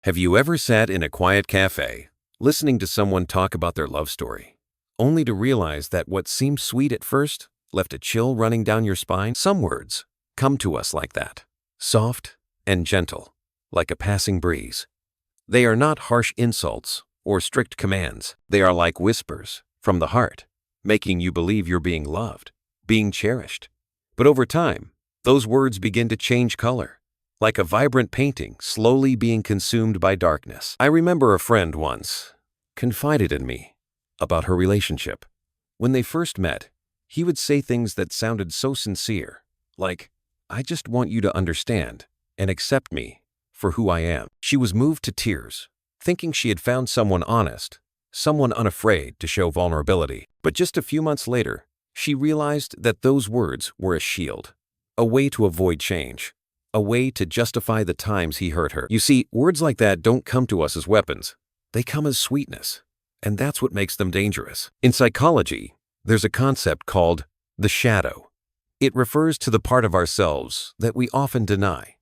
Have you ever sat in a quiet cafe, listening to someone talk about their love story, only to realize that what seemed sweet at first left a chill running down your spine? Some words come to us like that, soft and gentle, like a passing breeze. They are not harsh insults or strict commands. They are like whispers from the heart, making you believe you're being loved, being cherished. But over time, those words begin to change color, like a vibrant painting slowly being consumed by darkness. I remember a friend once confided in me about her relationship. When they first met, he would say things that sounded so sincere, like, "I just want you to understand and accept me for who I am." She was moved to tears, thinking she had found someone honest, someone unafraid to show vulnerability. But just a few months later, she realized that those words were a shield, a way to avoid change, a way to justify the times he hurt her. You see, words like that don't come to us as weapons. They come as sweetness, and that's what makes them dangerous. In psychology, there's a concept called the shadow. It refers to the part of ourselves that we often deny,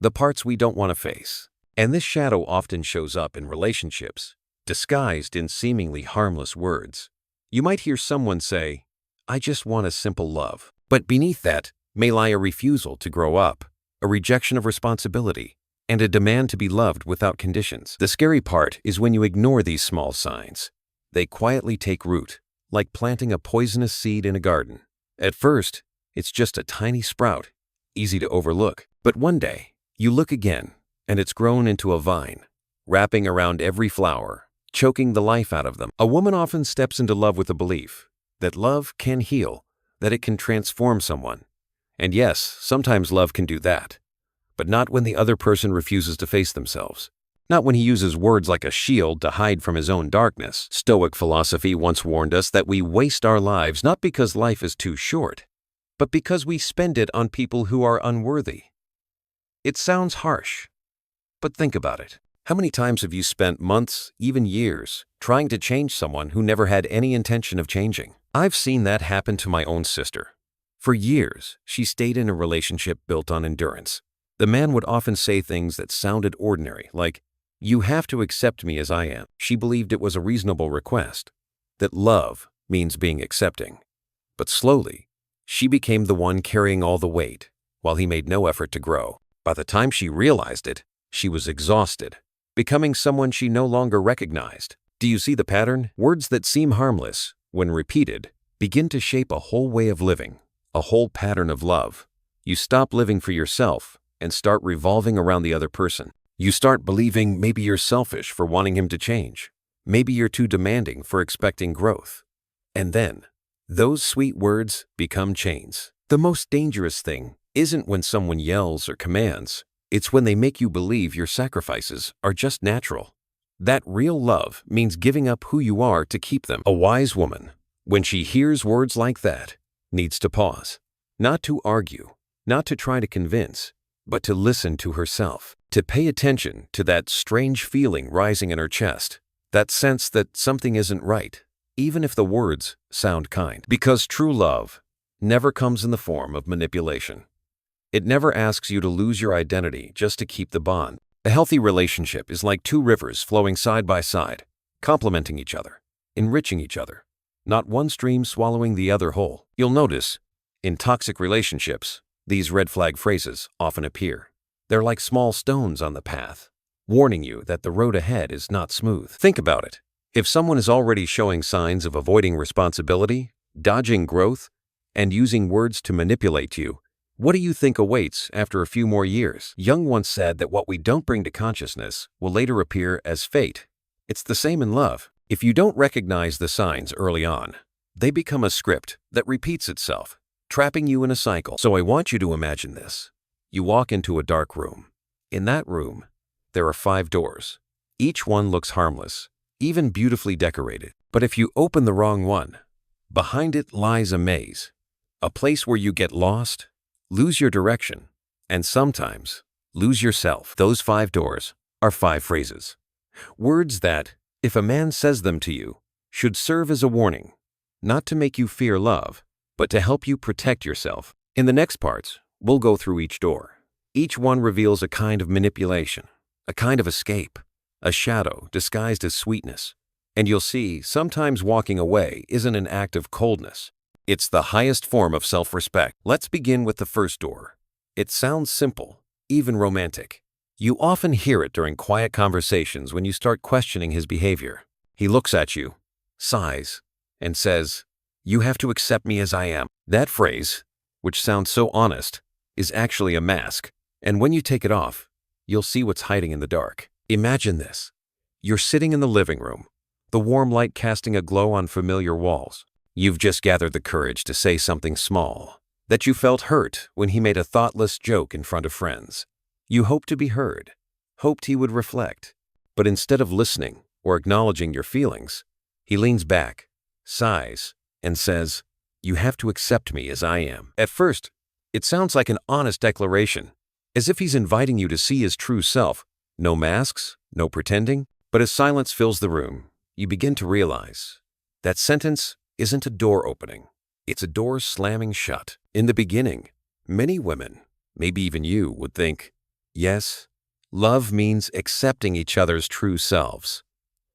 the parts we don't want to face. And this shadow often shows up in relationships, disguised in seemingly harmless words. You might hear someone say, "I just want a simple love." But beneath that may lie a refusal to grow up, a rejection of responsibility, and a demand to be loved without conditions. The scary part is when you ignore these small signs. They quietly take root, like planting a poisonous seed in a garden. At first, it's just a tiny sprout, easy to overlook. But one day, you look again, and it's grown into a vine, wrapping around every flower, choking the life out of them. A woman often steps into love with the belief that love can heal, that it can transform someone. And yes, sometimes love can do that, but not when the other person refuses to face themselves. Not when he uses words like a shield to hide from his own darkness. Stoic philosophy once warned us that we waste our lives not because life is too short, but because we spend it on people who are unworthy. It sounds harsh, but think about it. How many times have you spent months, even years, trying to change someone who never had any intention of changing? I've seen that happen to my own sister. For years, she stayed in a relationship built on endurance. The man would often say things that sounded ordinary, like, "You have to accept me as I am." She believed it was a reasonable request, that love means being accepting. But slowly, she became the one carrying all the weight, while he made no effort to grow. By the time she realized it, she was exhausted, becoming someone she no longer recognized. Do you see the pattern? Words that seem harmless, when repeated, begin to shape a whole way of living, a whole pattern of love. You stop living for yourself and start revolving around the other person. You start believing maybe you're selfish for wanting him to change. Maybe you're too demanding for expecting growth. And then, those sweet words become chains. The most dangerous thing isn't when someone yells or commands. It's when they make you believe your sacrifices are just natural. That real love means giving up who you are to keep them. A wise woman, when she hears words like that, needs to pause. Not to argue, not to try to convince, but to listen to herself. To pay attention to that strange feeling rising in her chest, that sense that something isn't right, even if the words sound kind. Because true love never comes in the form of manipulation. It never asks you to lose your identity just to keep the bond. A healthy relationship is like two rivers flowing side by side, complementing each other, enriching each other, not one stream swallowing the other whole. You'll notice, in toxic relationships, these red flag phrases often appear. They're like small stones on the path, warning you that the road ahead is not smooth. Think about it. If someone is already showing signs of avoiding responsibility, dodging growth, and using words to manipulate you, what do you think awaits after a few more years? Jung once said that what we don't bring to consciousness will later appear as fate. It's the same in love. If you don't recognize the signs early on, they become a script that repeats itself, trapping you in a cycle. So I want you to imagine this. You walk into a dark room. In that room, there are 5 doors. Each one looks harmless, even beautifully decorated. But if you open the wrong one, behind it lies a maze, a place where you get lost, lose your direction, and sometimes lose yourself. Those 5 doors are 5 phrases. Words that, if a man says them to you, should serve as a warning, not to make you fear love, but to help you protect yourself. In the next parts, we'll go through each door. Each one reveals a kind of manipulation, a kind of escape, a shadow disguised as sweetness. And you'll see, sometimes walking away isn't an act of coldness. It's the highest form of self-respect. Let's begin with the first door. It sounds simple, even romantic. You often hear it during quiet conversations when you start questioning his behavior. He looks at you, sighs, and says, "You have to accept me as I am." That phrase, which sounds so honest, is actually a mask. And when you take it off, you'll see what's hiding in the dark. Imagine this. You're sitting in the living room, the warm light casting a glow on familiar walls. You've just gathered the courage to say something small, that you felt hurt when he made a thoughtless joke in front of friends. You hoped to be heard, hoped he would reflect. But instead of listening or acknowledging your feelings, he leans back, sighs, and says, "You have to accept me as I am." At first, it sounds like an honest declaration, as if he's inviting you to see his true self. No masks, no pretending. But as silence fills the room, you begin to realize that sentence isn't a door opening. It's a door slamming shut. In the beginning, many women, maybe even you, would think, yes, love means accepting each other's true selves.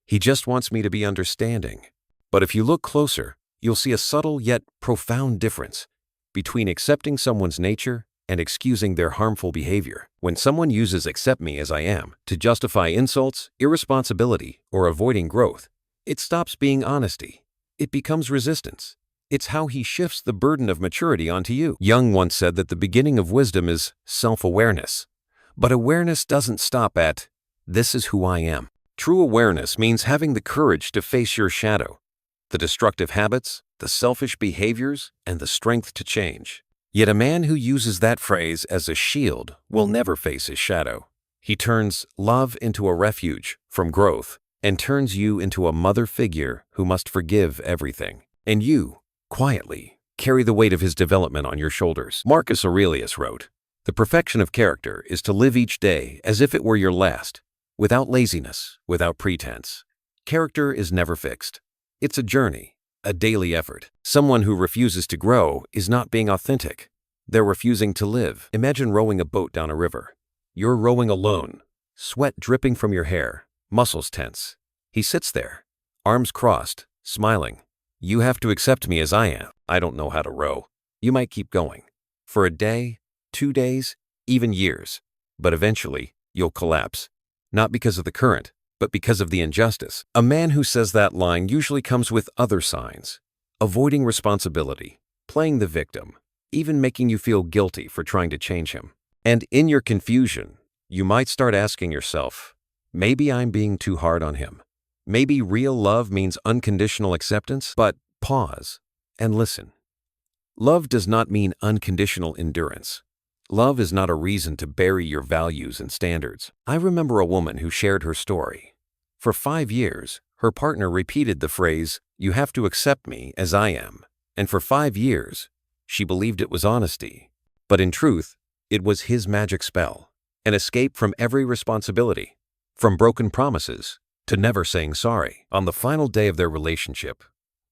He just wants me to be understanding. But if you look closer, you'll see a subtle yet profound difference between accepting someone's nature and excusing their harmful behavior. When someone uses "accept me as I am" to justify insults, irresponsibility, or avoiding growth, it stops being honesty. It becomes resistance. It's how he shifts the burden of maturity onto you. Jung once said that the beginning of wisdom is self-awareness. But awareness doesn't stop at, "This is who I am." True awareness means having the courage to face your shadow, the destructive habits, the selfish behaviors, and the strength to change. Yet a man who uses that phrase as a shield will never face his shadow. He turns love into a refuge from growth and turns you into a mother figure who must forgive everything. And you, quietly, carry the weight of his development on your shoulders. Marcus Aurelius wrote, "The perfection of character is to live each day as if it were your last, without laziness, without pretense." Character is never fixed. It's a journey, a daily effort. Someone who refuses to grow is not being authentic. They're refusing to live. Imagine rowing a boat down a river. You're rowing alone, sweat dripping from your hair, muscles tense. He sits there, arms crossed, smiling. "You have to accept me as I am. I don't know how to row." You might keep going for a day, 2 days, even years. But eventually, you'll collapse. Not because of the current, but because of the injustice. A man who says that line usually comes with other signs: avoiding responsibility, playing the victim, even making you feel guilty for trying to change him. And in your confusion, you might start asking yourself, maybe I'm being too hard on him. Maybe real love means unconditional acceptance. But pause and listen. Love does not mean unconditional endurance. Love is not a reason to bury your values and standards. I remember a woman who shared her story. For 5 years, her partner repeated the phrase, "You have to accept me as I am." And for 5 years, she believed it was honesty. But in truth, it was his magic spell, an escape from every responsibility, from broken promises to never saying sorry. On the final day of their relationship,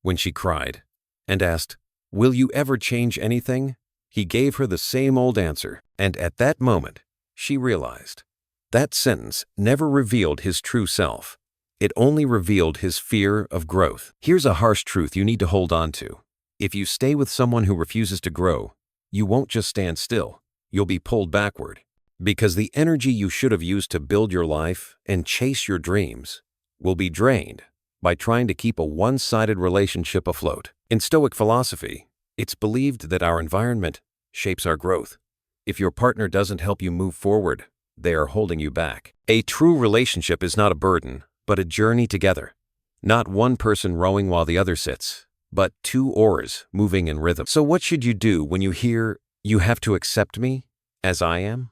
when she cried and asked, "Will you ever change anything?" he gave her the same old answer. And at that moment, she realized that sentence never revealed his true self. It only revealed his fear of growth. Here's a harsh truth you need to hold on to. If you stay with someone who refuses to grow, you won't just stand still. You'll be pulled backward. Because the energy you should have used to build your life and chase your dreams will be drained by trying to keep a one-sided relationship afloat. In Stoic philosophy, it's believed that our environment shapes our growth. If your partner doesn't help you move forward, they are holding you back. A true relationship is not a burden, but a journey together. Not one person rowing while the other sits, but 2 oars moving in rhythm. So what should you do when you hear, "You have to accept me as I am"?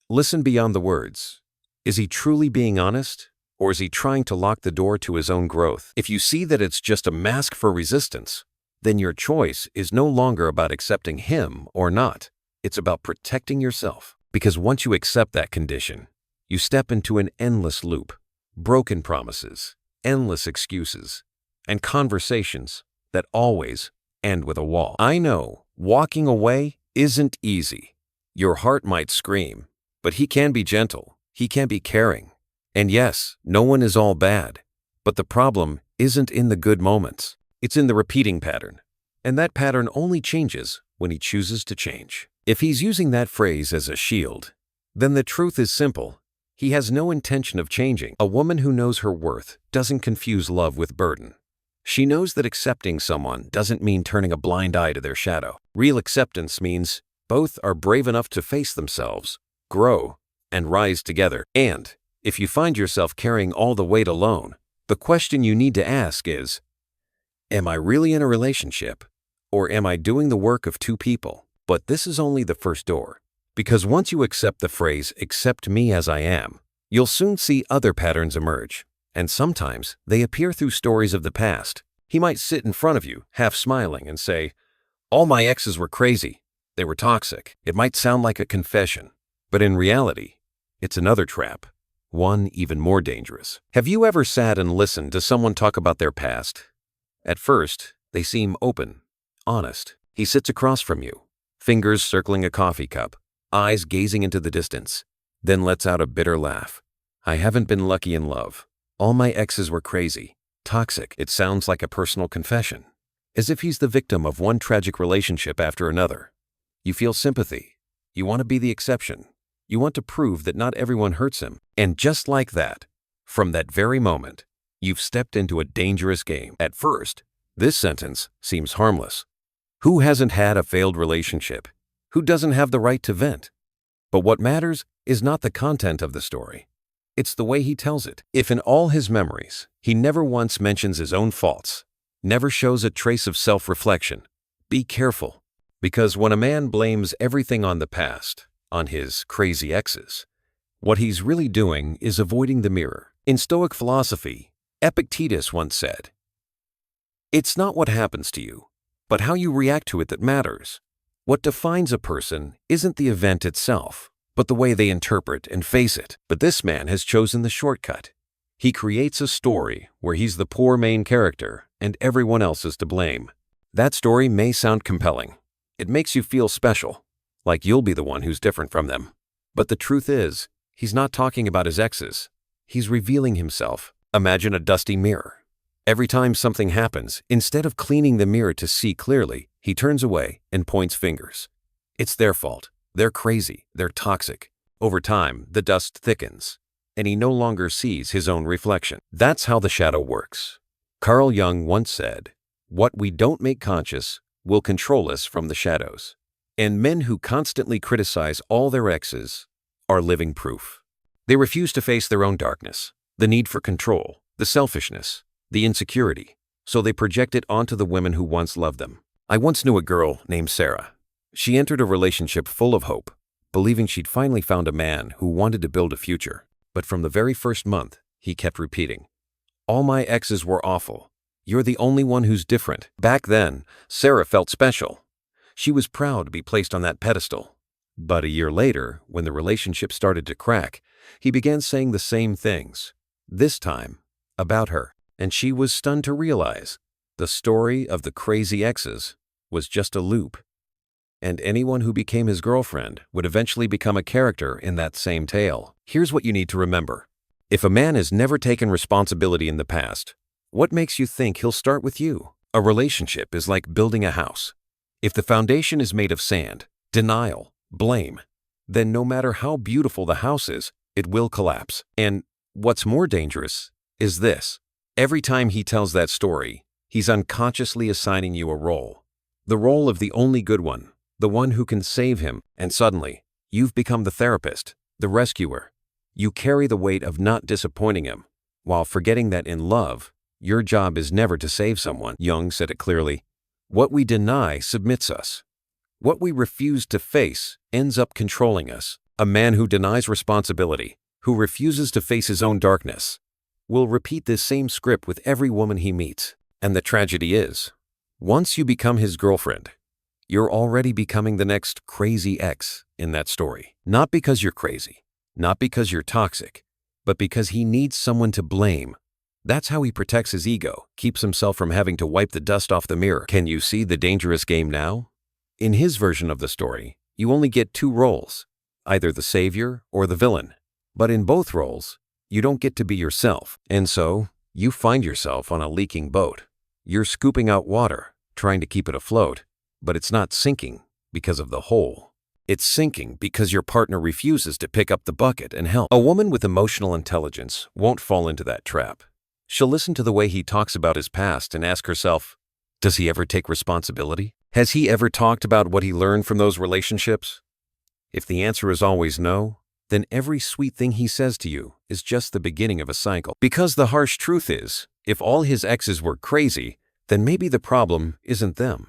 Listen beyond the words. Is he truly being honest, or is he trying to lock the door to his own growth? If you see that it's just a mask for resistance, then your choice is no longer about accepting him or not. It's about protecting yourself. Because once you accept that condition, you step into an endless loop, broken promises, endless excuses, and conversations that always end with a wall. I know walking away isn't easy. Your heart might scream, but he can be gentle. He can be caring. And yes, no one is all bad. But the problem isn't in the good moments. It's in the repeating pattern. And that pattern only changes when he chooses to change. If he's using that phrase as a shield, then the truth is simple. He has no intention of changing. A woman who knows her worth doesn't confuse love with burden. She knows that accepting someone doesn't mean turning a blind eye to their shadow. Real acceptance means both are brave enough to face themselves, grow, and rise together. And if you find yourself carrying all the weight alone, the question you need to ask is, am I really in a relationship, or am I doing the work of two people? But this is only the first door. Because once you accept the phrase, accept me as I am, you'll soon see other patterns emerge. And sometimes they appear through stories of the past. He might sit in front of you, half smiling, and say, all my exes were crazy. They were toxic. It might sound like a confession, but in reality, it's another trap. One even more dangerous. Have you ever sat and listened to someone talk about their past? At first, they seem open, honest. He sits across from you, fingers circling a coffee cup, eyes gazing into the distance, then lets out a bitter laugh. I haven't been lucky in love. All my exes were crazy, toxic. It sounds like a personal confession, as if he's the victim of one tragic relationship after another. You feel sympathy. You want to be the exception. You want to prove that not everyone hurts him. And just like that, from that very moment, you've stepped into a dangerous game. At first, this sentence seems harmless. Who hasn't had a failed relationship? Who doesn't have the right to vent? But what matters is not the content of the story. It's the way he tells it. If in all his memories, he never once mentions his own faults, never shows a trace of self-reflection, be careful. Because when a man blames everything on the past, on his crazy exes, what he's really doing is avoiding the mirror. In Stoic philosophy, Epictetus once said, it's not what happens to you, but how you react to it that matters. What defines a person isn't the event itself, but the way they interpret and face it. But this man has chosen the shortcut. He creates a story where he's the poor main character and everyone else is to blame. That story may sound compelling. It makes you feel special, like you'll be the one who's different from them. But the truth is, he's not talking about his exes. He's revealing himself. Imagine a dusty mirror. Every time something happens, instead of cleaning the mirror to see clearly, he turns away and points fingers. It's their fault. They're crazy. They're toxic. Over time, the dust thickens, and he no longer sees his own reflection. That's how the shadow works. Carl Jung once said, what we don't make conscious will control us from the shadows. And men who constantly criticize all their exes are living proof. They refuse to face their own darkness, the need for control, the selfishness, the insecurity, so they project it onto the women who once loved them. I once knew a girl named Sarah. She entered a relationship full of hope, believing she'd finally found a man who wanted to build a future. But from the very first month, he kept repeating, all my exes were awful. You're the only one who's different. Back then, Sarah felt special. She was proud to be placed on that pedestal. But a year later, when the relationship started to crack, he began saying the same things, this time about her. And she was stunned to realize the story of the crazy exes was just a loop. And anyone who became his girlfriend would eventually become a character in that same tale. Here's what you need to remember. If a man has never taken responsibility in the past, what makes you think he'll start with you? A relationship is like building a house. If the foundation is made of sand, denial, blame, then no matter how beautiful the house is, it will collapse. And what's more dangerous is this. Every time he tells that story, he's unconsciously assigning you a role. The role of the only good one, the one who can save him, and suddenly, you've become the therapist, the rescuer. You carry the weight of not disappointing him, while forgetting that in love, your job is never to save someone. Jung said it clearly. What we deny submits us. What we refuse to face ends up controlling us. A man who denies responsibility, who refuses to face his own darkness, will repeat this same script with every woman he meets. And the tragedy is, once you become his girlfriend, you're already becoming the next crazy ex in that story. Not because you're crazy, not because you're toxic, but because he needs someone to blame. That's how he protects his ego, keeps himself from having to wipe the dust off the mirror. Can you see the dangerous game now? In his version of the story, you only get two roles, either the savior or the villain. But in both roles, You don't get to be yourself. And so, you find yourself on a leaking boat. You're scooping out water, trying to keep it afloat, but it's not sinking because of the hole. It's sinking because your partner refuses to pick up the bucket and help. A woman with emotional intelligence won't fall into that trap. She'll listen to the way he talks about his past and ask herself, does he ever take responsibility? Has he ever talked about what he learned from those relationships? If the answer is always no, then every sweet thing he says to you is just the beginning of a cycle. Because the harsh truth is, if all his exes were crazy, then maybe the problem isn't them.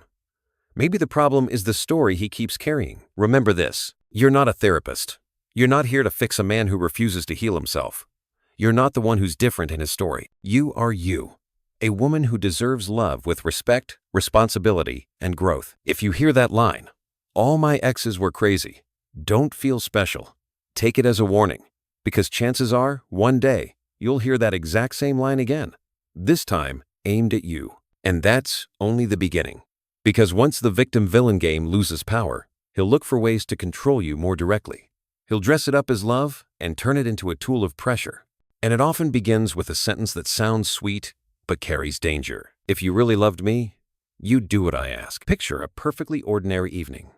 Maybe the problem is the story he keeps carrying. Remember this, you're not a therapist. You're not here to fix a man who refuses to heal himself. You're not the one who's different in his story. You are you, a woman who deserves love with respect, responsibility, and growth. If you hear that line, all my exes were crazy, don't feel special. Take it as a warning, because chances are, one day, you'll hear that exact same line again, this time aimed at you. And that's only the beginning. Because once the victim-villain game loses power, he'll look for ways to control you more directly. He'll dress it up as love and turn it into a tool of pressure. And it often begins with a sentence that sounds sweet, but carries danger. If you really loved me, you'd do what I ask. Picture a perfectly ordinary evening.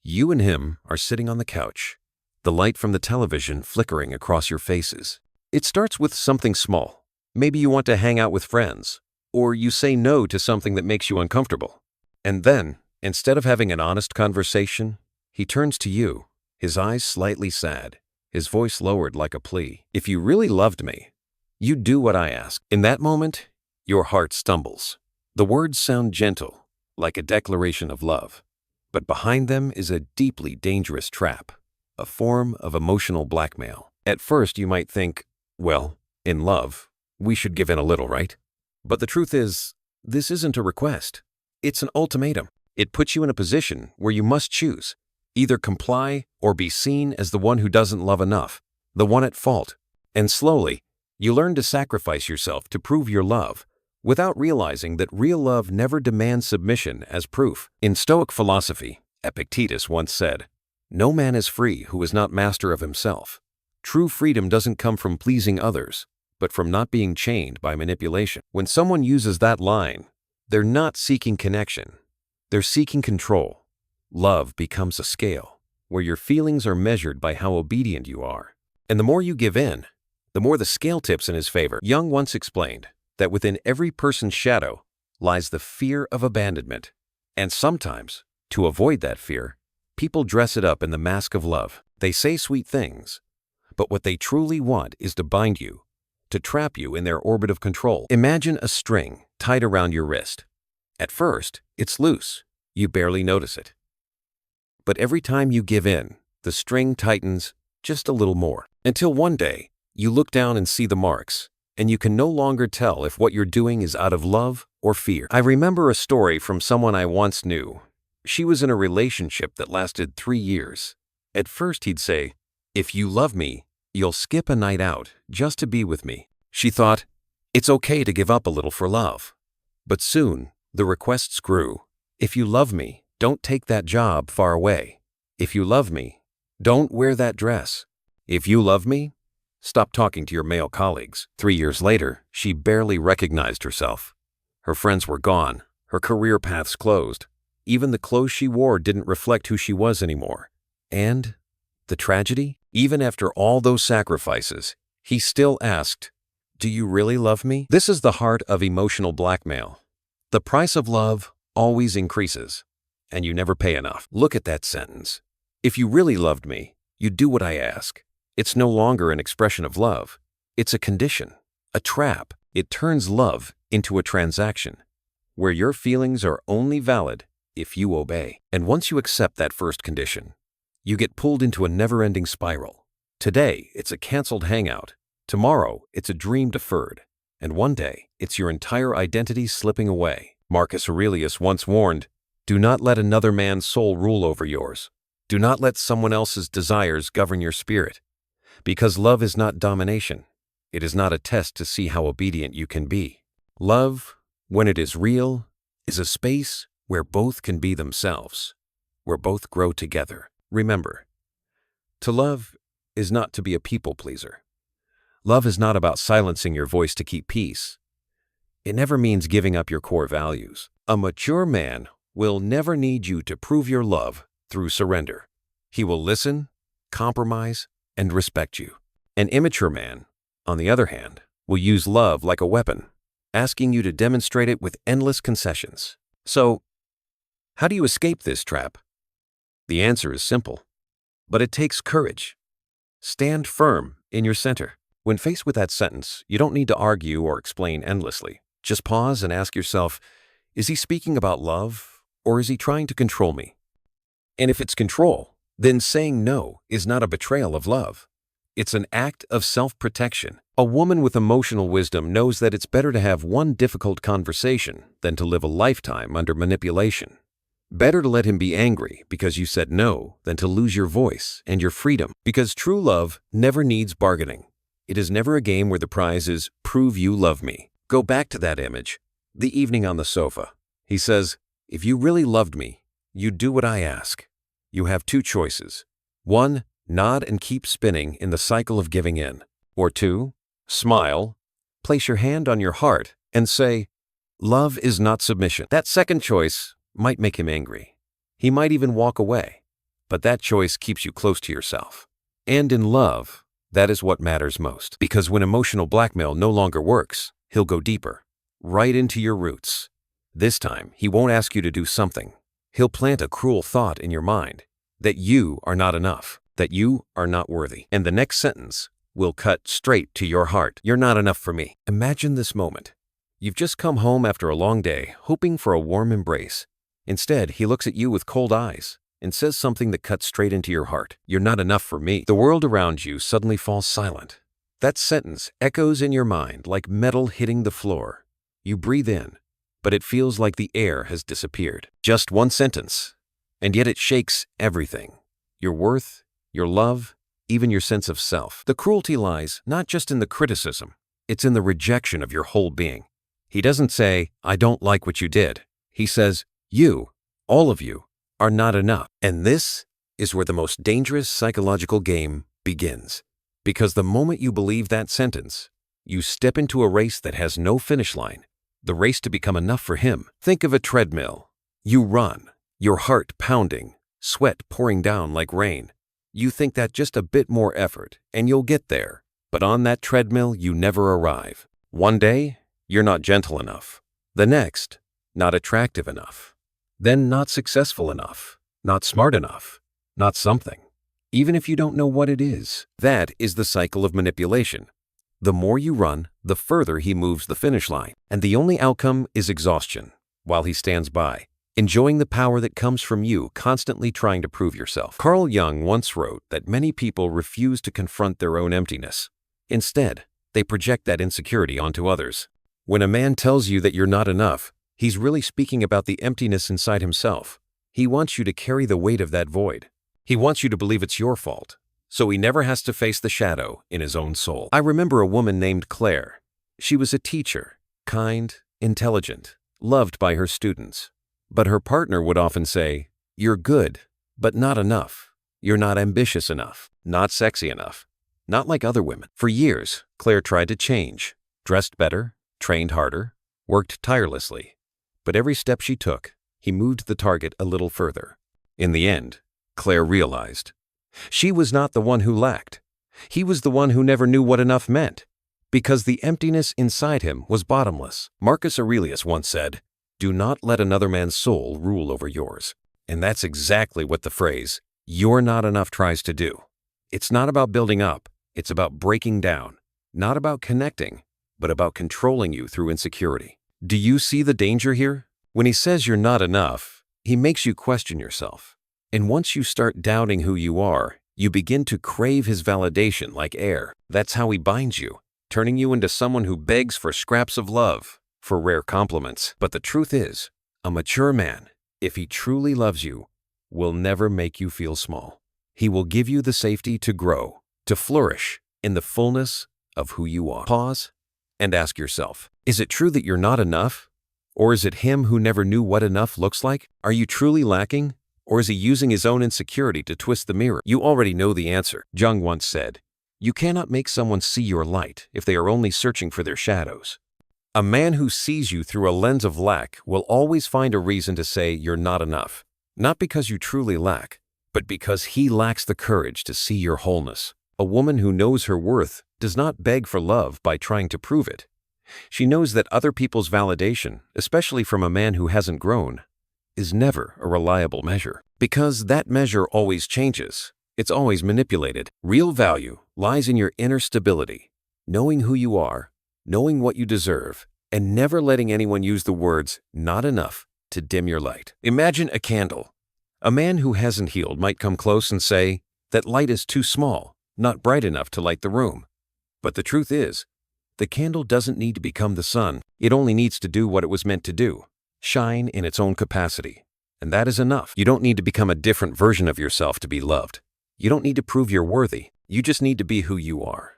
You and him are sitting on the couch, the light from the television flickering across your faces. It starts with something small. Maybe you want to hang out with friends, or you say no to something that makes you uncomfortable. And then, instead of having an honest conversation, he turns to you, his eyes slightly sad, his voice lowered like a plea. If you really loved me, you'd do what I ask. In that moment, your heart stumbles. The words sound gentle, like a declaration of love. But behind them is a deeply dangerous trap, a form of emotional blackmail. At first, you might think, well, in love, we should give in a little, right? But the truth is, this isn't a request. It's an ultimatum. It puts you in a position where you must choose, either comply or be seen as the one who doesn't love enough, the one at fault. And slowly, you learn to sacrifice yourself to prove your love, without realizing that real love never demands submission as proof. In Stoic philosophy, Epictetus once said, "No man is free who is not master of himself." True freedom doesn't come from pleasing others, but from not being chained by manipulation. When someone uses that line, they're not seeking connection. They're seeking control. Love becomes a scale, where your feelings are measured by how obedient you are. And the more you give in, the more the scale tips in his favor. Jung once explained that within every person's shadow lies the fear of abandonment. And sometimes, to avoid that fear, people dress it up in the mask of love. They say sweet things, but what they truly want is to bind you, to trap you in their orbit of control. Imagine a string tied around your wrist. At first, it's loose. You barely notice it. But every time you give in, the string tightens just a little more. Until one day, you look down and see the marks, and you can no longer tell if what you're doing is out of love or fear. I remember a story from someone I once knew. She was in a relationship that lasted 3 years. At first, he'd say, "If you love me, you'll skip a night out just to be with me." She thought, it's okay to give up a little for love. But soon, the requests grew. "If you love me, don't take that job far away. If you love me, don't wear that dress. If you love me, stop talking to your male colleagues." 3 years later, she barely recognized herself. Her friends were gone, her career paths closed. Even the clothes she wore didn't reflect who she was anymore. And the tragedy? Even after all those sacrifices, he still asked, "Do you really love me?" This is the heart of emotional blackmail. The price of love always increases, and you never pay enough. Look at that sentence. If you really loved me, you'd do what I ask. It's no longer an expression of love. It's a condition, a trap. It turns love into a transaction, where your feelings are only valid if you obey. And once you accept that first condition, you get pulled into a never-ending spiral. Today, it's a canceled hangout. Tomorrow, it's a dream deferred. And one day, it's your entire identity slipping away. Marcus Aurelius once warned, "Do not let another man's soul rule over yours. Do not let someone else's desires govern your spirit. Because love is not domination. It is not a test to see how obedient you can be. Love, when it is real, is a space where both can be themselves, where both grow together." Remember, to love is not to be a people pleaser. Love is not about silencing your voice to keep peace. It never means giving up your core values. A mature man will never need you to prove your love through surrender. He will listen, compromise, and respect you. An immature man, on the other hand, will use love like a weapon, asking you to demonstrate it with endless concessions. So, how do you escape this trap? The answer is simple, but it takes courage. Stand firm in your center. When faced with that sentence, you don't need to argue or explain endlessly. Just pause and ask yourself, is he speaking about love, or is he trying to control me? And if it's control, then saying no is not a betrayal of love. It's an act of self-protection. A woman with emotional wisdom knows that it's better to have one difficult conversation than to live a lifetime under manipulation. Better to let him be angry because you said no than to lose your voice and your freedom, because true love never needs bargaining. It is never a game where the prize is prove you love me. Go back to that image, the evening on the sofa. He says, if you really loved me, you'd do what I ask. You have two choices. 1, nod and keep spinning in the cycle of giving in. Or 2, smile, place your hand on your heart, and say, love is not submission. That second choice might make him angry. He might even walk away. But that choice keeps you close to yourself. And in love, that is what matters most. Because when emotional blackmail no longer works, he'll go deeper, right into your roots. This time, he won't ask you to do something. He'll plant a cruel thought in your mind that you are not enough, that you are not worthy. And the next sentence will cut straight to your heart. You're not enough for me. Imagine this moment. You've just come home after a long day, hoping for a warm embrace. Instead, he looks at you with cold eyes and says something that cuts straight into your heart. You're not enough for me. The world around you suddenly falls silent. That sentence echoes in your mind like metal hitting the floor. You breathe in, but it feels like the air has disappeared. Just one sentence, and yet it shakes everything. Your worth, your love, even your sense of self. The cruelty lies not just in the criticism, it's in the rejection of your whole being. He doesn't say, I don't like what you did. He says, you, all of you, are not enough. And this is where the most dangerous psychological game begins. Because the moment you believe that sentence, you step into a race that has no finish line, the race to become enough for him. Think of a treadmill. You run, your heart pounding, sweat pouring down like rain. You think that just a bit more effort, and you'll get there. But on that treadmill, you never arrive. One day, you're not gentle enough. The next, not attractive enough. Then not successful enough, not smart enough, not something. Even if you don't know what it is. That is the cycle of manipulation. The more you run, the further he moves the finish line. And the only outcome is exhaustion, while he stands by, enjoying the power that comes from you constantly trying to prove yourself. Carl Jung once wrote that many people refuse to confront their own emptiness. Instead, they project that insecurity onto others. When a man tells you that you're not enough, he's really speaking about the emptiness inside himself. He wants you to carry the weight of that void. He wants you to believe it's your fault, so he never has to face the shadow in his own soul. I remember a woman named Claire. She was a teacher, kind, intelligent, loved by her students. But her partner would often say, you're good, but not enough. You're not ambitious enough, not sexy enough, not like other women. For years, Claire tried to change, dressed better, trained harder, worked tirelessly. But every step she took, he moved the target a little further. In the end, Claire realized she was not the one who lacked. He was the one who never knew what enough meant, because the emptiness inside him was bottomless. Marcus Aurelius once said, do not let another man's soul rule over yours. And that's exactly what the phrase, you're not enough, tries to do. It's not about building up, it's about breaking down. Not about connecting, but about controlling you through insecurity. Do you see the danger here? When he says you're not enough, he makes you question yourself. And once you start doubting who you are, you begin to crave his validation like air. That's how he binds you, turning you into someone who begs for scraps of love, for rare compliments. But the truth is, a mature man, if he truly loves you, will never make you feel small. He will give you the safety to grow, to flourish in the fullness of who you are. Pause and ask yourself, is it true that you're not enough? Or is it him who never knew what enough looks like? Are you truly lacking? Or is he using his own insecurity to twist the mirror? You already know the answer. Jung once said, You cannot make someone see your light if they are only searching for their shadows. A man who sees you through a lens of lack will always find a reason to say you're not enough, not because you truly lack, but because he lacks the courage to see your wholeness. A woman who knows her worth does not beg for love by trying to prove it. She knows that other people's validation, especially from a man who hasn't grown, is never a reliable measure. Because that measure always changes. It's always manipulated. Real value lies in your inner stability, knowing who you are, knowing what you deserve, and never letting anyone use the words "not enough" to dim your light. Imagine a candle. A man who hasn't healed might come close and say, "That light is too small, not bright enough to light the room." But the truth is, the candle doesn't need to become the sun. It only needs to do what it was meant to do, shine in its own capacity. And that is enough. You don't need to become a different version of yourself to be loved. You don't need to prove you're worthy. You just need to be who you are.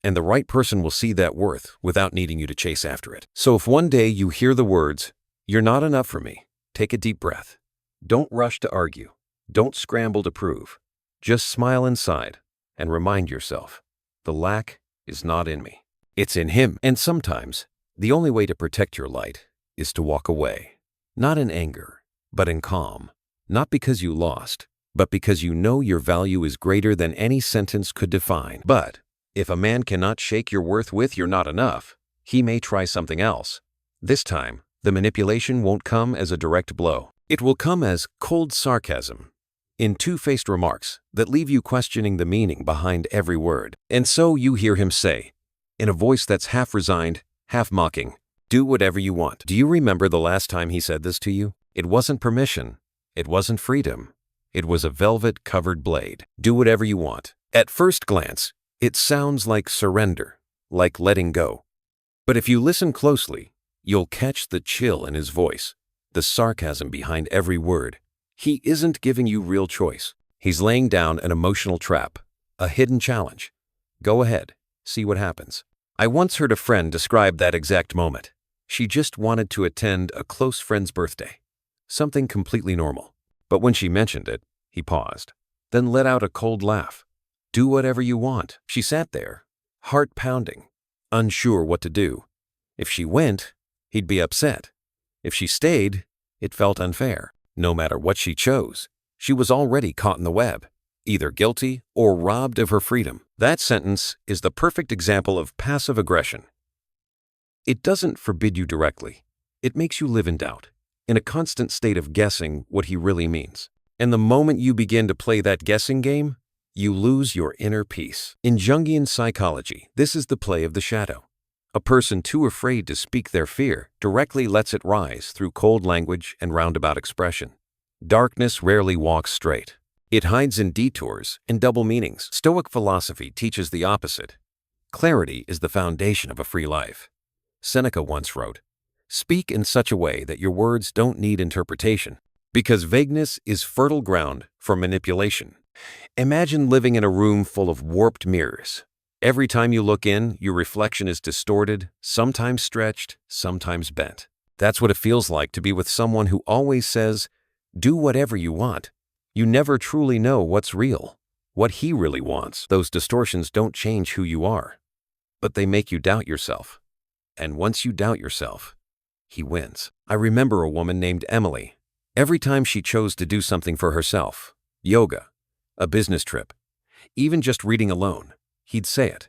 And the right person will see that worth without needing you to chase after it. So if one day you hear the words, "You're not enough for me," take a deep breath. Don't rush to argue. Don't scramble to prove. Just smile inside and remind yourself, the lack is not in me. It's in him. And sometimes, the only way to protect your light is to walk away. Not in anger, but in calm. Not because you lost, but because you know your value is greater than any sentence could define. But if a man cannot shake your worth with "you're not enough," he may try something else. This time, the manipulation won't come as a direct blow. It will come as cold sarcasm, in two-faced remarks that leave you questioning the meaning behind every word. And so you hear him say, in a voice that's half resigned, half mocking, "Do whatever you want." Do you remember the last time he said this to you? It wasn't permission. It wasn't freedom. It was a velvet-covered blade. Do whatever you want. At first glance, it sounds like surrender, like letting go. But if you listen closely, you'll catch the chill in his voice, the sarcasm behind every word. He isn't giving you real choice. He's laying down an emotional trap, a hidden challenge. Go ahead, see what happens. I once heard a friend describe that exact moment. She just wanted to attend a close friend's birthday, something completely normal. But when she mentioned it, he paused, then let out a cold laugh. Do whatever you want. She sat there, heart pounding, unsure what to do. If she went, he'd be upset. If she stayed, it felt unfair. No matter what she chose, she was already caught in the web, either guilty or robbed of her freedom. That sentence is the perfect example of passive aggression. It doesn't forbid you directly. It makes you live in doubt, in a constant state of guessing what he really means. And the moment you begin to play that guessing game, you lose your inner peace. In Jungian psychology, this is the play of the shadow. A person too afraid to speak their fear directly lets it rise through cold language and roundabout expression. Darkness rarely walks straight. It hides in detours and double meanings. Stoic philosophy teaches the opposite. Clarity is the foundation of a free life. Seneca once wrote, "Speak in such a way that your words don't need interpretation, because vagueness is fertile ground for manipulation." Imagine living in a room full of warped mirrors. Every time you look in, your reflection is distorted, sometimes stretched, sometimes bent. That's what it feels like to be with someone who always says, "Do whatever you want." You never truly know what's real, what he really wants. Those distortions don't change who you are, but they make you doubt yourself. And once you doubt yourself, he wins. I remember a woman named Emily. Every time she chose to do something for herself, yoga, a business trip, even just reading alone, he'd say it.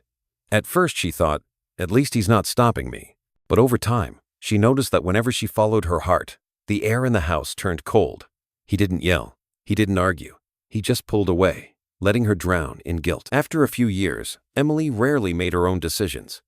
At first she thought, at least he's not stopping me. But over time, she noticed that whenever she followed her heart, the air in the house turned cold. He didn't yell. He didn't argue. He just pulled away, letting her drown in guilt. After a few years, Emily rarely made her own decisions.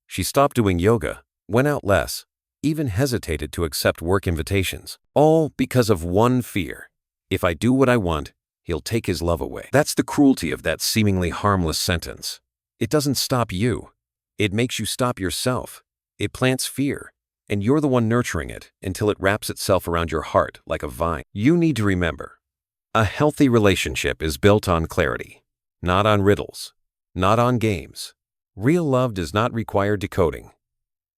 She stopped doing yoga, went out less, even hesitated to accept work invitations, all because of one fear. If I do what I want, he'll take his love away. That's the cruelty of that seemingly harmless sentence. It doesn't stop you. It makes you stop yourself. It plants fear, and you're the one nurturing it until it wraps itself around your heart like a vine. You need to remember, a healthy relationship is built on clarity, not on riddles, not on games. Real love does not require decoding.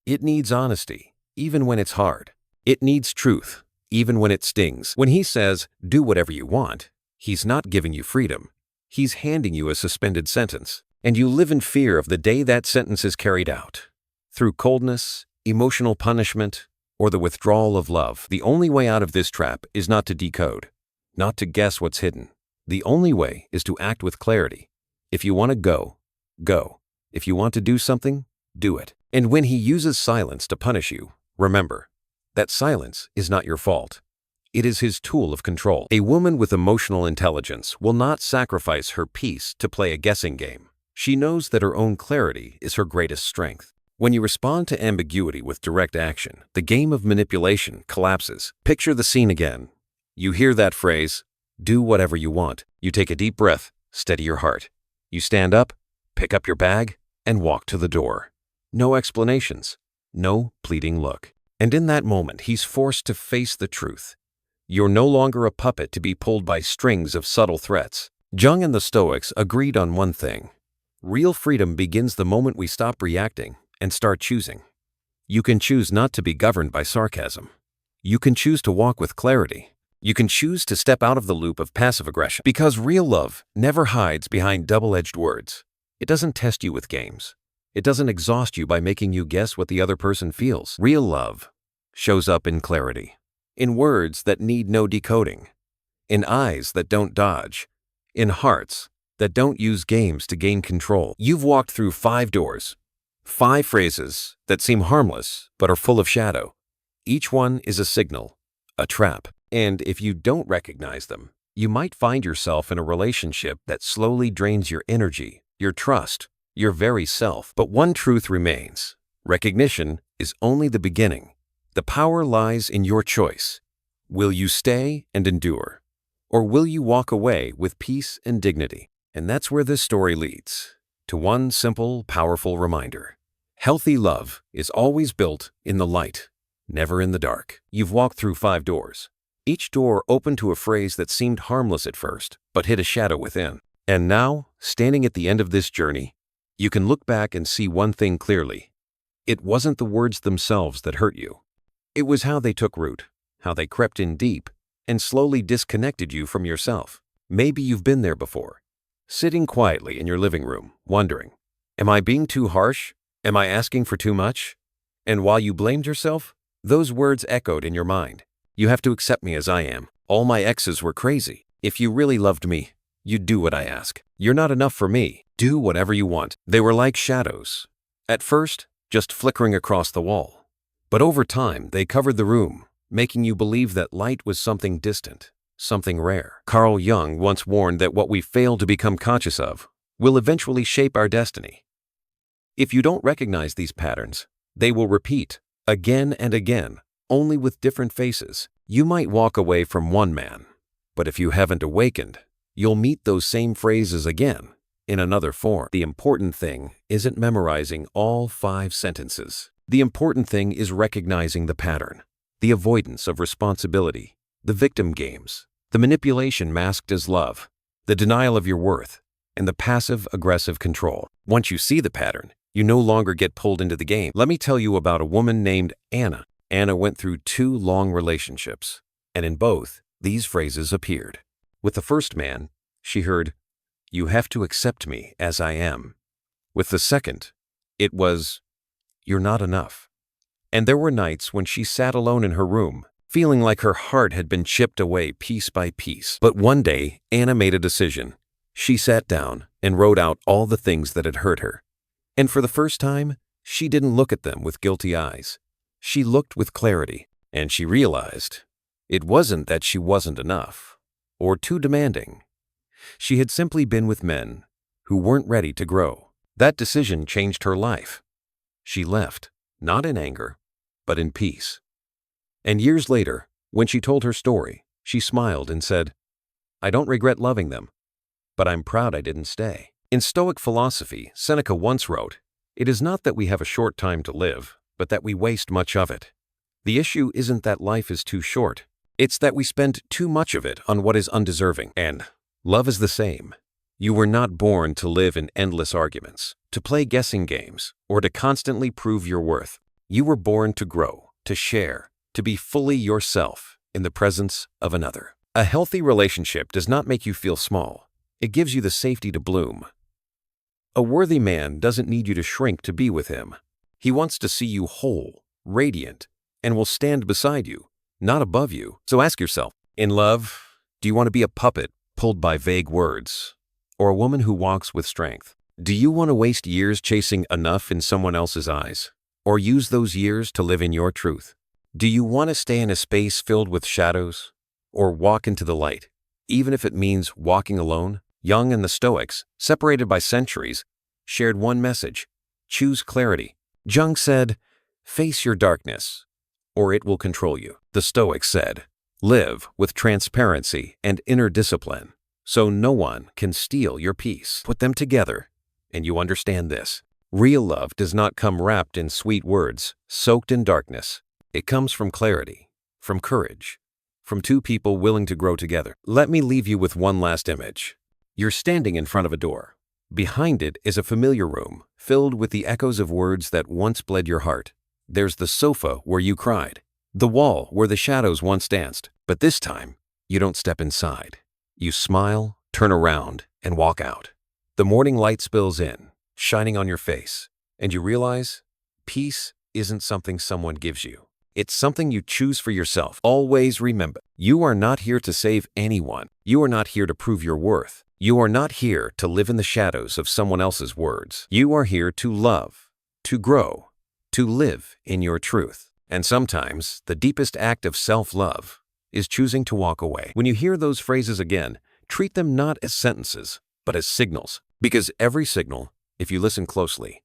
It needs honesty, even when it's hard. It needs truth, even when it stings. When he says, "Do whatever you want," he's not giving you freedom. He's handing you a suspended sentence. and you live in fear of the day that sentence is carried out. Through coldness, emotional punishment, or the withdrawal of love, the only way out of this trap is not to decode, not to guess what's hidden. The only way is to act with clarity. If you want to go, go. If you want to do something, do it. And when he uses silence to punish you, remember that silence is not your fault. It is his tool of control. A woman with emotional intelligence will not sacrifice her peace to play a guessing game. She knows that her own clarity is her greatest strength. When you respond to ambiguity with direct action, the game of manipulation collapses. Picture the scene again. You hear that phrase, do whatever you want. You take a deep breath, steady your heart. You stand up, pick up your bag, and walk to the door. No explanations, no pleading look. And in that moment, he's forced to face the truth. You're no longer a puppet to be pulled by strings of subtle threats. Jung and the Stoics agreed on one thing. Real freedom begins the moment we stop reacting and start choosing. You can choose not to be governed by sarcasm. You can choose to walk with clarity. You can choose to step out of the loop of passive aggression. Because real love never hides behind double-edged words. It doesn't test you with games. It doesn't exhaust you by making you guess what the other person feels. Real love shows up in clarity, in words that need no decoding, in eyes that don't dodge, in hearts that don't use games to gain control. You've walked through 5 doors, 5 phrases that seem harmless but are full of shadow. Each one is a signal, a trap, and if you don't recognize them, you might find yourself in a relationship that slowly drains your energy, your trust, your very self. But one truth remains. Recognition is only the beginning. The power lies in your choice. Will you stay and endure? Or will you walk away with peace and dignity? And that's where this story leads, to one simple, powerful reminder. Healthy love is always built in the light, never in the dark. You've walked through 5 doors. Each door opened to a phrase that seemed harmless at first, but hid a shadow within. And now, standing at the end of this journey, you can look back and see one thing clearly. It wasn't the words themselves that hurt you. It was how they took root, how they crept in deep, and slowly disconnected you from yourself. Maybe you've been there before, sitting quietly in your living room, wondering, am I being too harsh? Am I asking for too much? And while you blamed yourself, those words echoed in your mind. You have to accept me as I am. All my exes were crazy. If you really loved me, you'd do what I ask. You're not enough for me. Do whatever you want. They were like shadows. At first, just flickering across the wall. But over time, they covered the room, making you believe that light was something distant, something rare. Carl Jung once warned that what we fail to become conscious of will eventually shape our destiny. If you don't recognize these patterns, they will repeat again and again, only with different faces. You might walk away from one man, but if you haven't awakened, you'll meet those same phrases again in another form. The important thing isn't memorizing all 5 sentences. The important thing is recognizing the pattern, the avoidance of responsibility, the victim games, the manipulation masked as love, the denial of your worth, and the passive-aggressive control. Once you see the pattern, you no longer get pulled into the game. Let me tell you about a woman named Anna. Anna went through 2 long relationships, and in both, these phrases appeared. With the first man, she heard, "You have to accept me as I am." With the second, it was, "You're not enough." And there were nights when she sat alone in her room, feeling like her heart had been chipped away piece by piece. But one day, Anna made a decision. She sat down and wrote out all the things that had hurt her. And for the first time, she didn't look at them with guilty eyes. She looked with clarity, and she realized it wasn't that she wasn't enough or too demanding. She had simply been with men who weren't ready to grow. That decision changed her life. She left, not in anger, but in peace. And years later, when she told her story, she smiled and said, "I don't regret loving them, but I'm proud I didn't stay." In Stoic philosophy, Seneca once wrote, "It is not that we have a short time to live, but that we waste much of it. The issue isn't that life is too short. It's that we spend too much of it on what is undeserving." And love is the same. You were not born to live in endless arguments, to play guessing games, or to constantly prove your worth. You were born to grow, to share, to be fully yourself in the presence of another. A healthy relationship does not make you feel small. It gives you the safety to bloom. A worthy man doesn't need you to shrink to be with him. He wants to see you whole, radiant, and will stand beside you, not above you. So ask yourself, in love, do you want to be a puppet pulled by vague words, or a woman who walks with strength? Do you want to waste years chasing enough in someone else's eyes, or use those years to live in your truth? Do you want to stay in a space filled with shadows, or walk into the light, even if it means walking alone? Jung and the Stoics, separated by centuries, shared one message: choose clarity. Jung said, face your darkness, or it will control you. The Stoics said, live with transparency and inner discipline, so no one can steal your peace. Put them together, and you understand this. Real love does not come wrapped in sweet words, soaked in darkness. It comes from clarity, from courage, from two people willing to grow together. Let me leave you with one last image. You're standing in front of a door. Behind it is a familiar room, filled with the echoes of words that once bled your heart. There's the sofa where you cried, the wall where the shadows once danced. But this time, you don't step inside. You smile, turn around, and walk out. The morning light spills in, shining on your face, and you realize peace isn't something someone gives you. It's something you choose for yourself. Always remember, you are not here to save anyone. You are not here to prove your worth. You are not here to live in the shadows of someone else's words. You are here to love, to grow, to live in your truth. And sometimes, the deepest act of self-love is choosing to walk away. When you hear those phrases again, treat them not as sentences, but as signals. Because every signal, if you listen closely,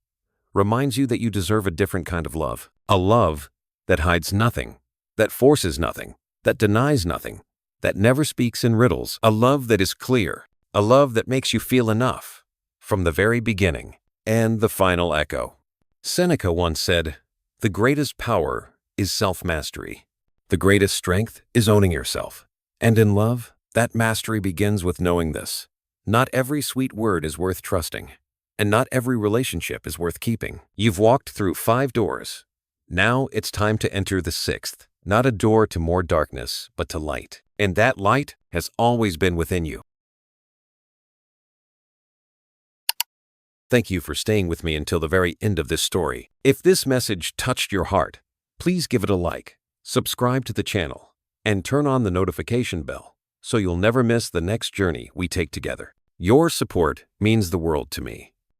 reminds you that you deserve a different kind of love. A love that hides nothing, that forces nothing, that denies nothing, that never speaks in riddles. A love that is clear. A love that makes you feel enough from the very beginning and the final echo. Seneca once said, the greatest power is self-mastery. The greatest strength is owning yourself. And in love, that mastery begins with knowing this. Not every sweet word is worth trusting, and not every relationship is worth keeping. You've walked through 5 doors. Now it's time to enter the 6th. Not a door to more darkness, but to light. And that light has always been within you. Thank you for staying with me until the very end of this story. If this message touched your heart, please give it a like, subscribe to the channel, and turn on the notification bell so you'll never miss the next journey we take together. Your support means the world to me.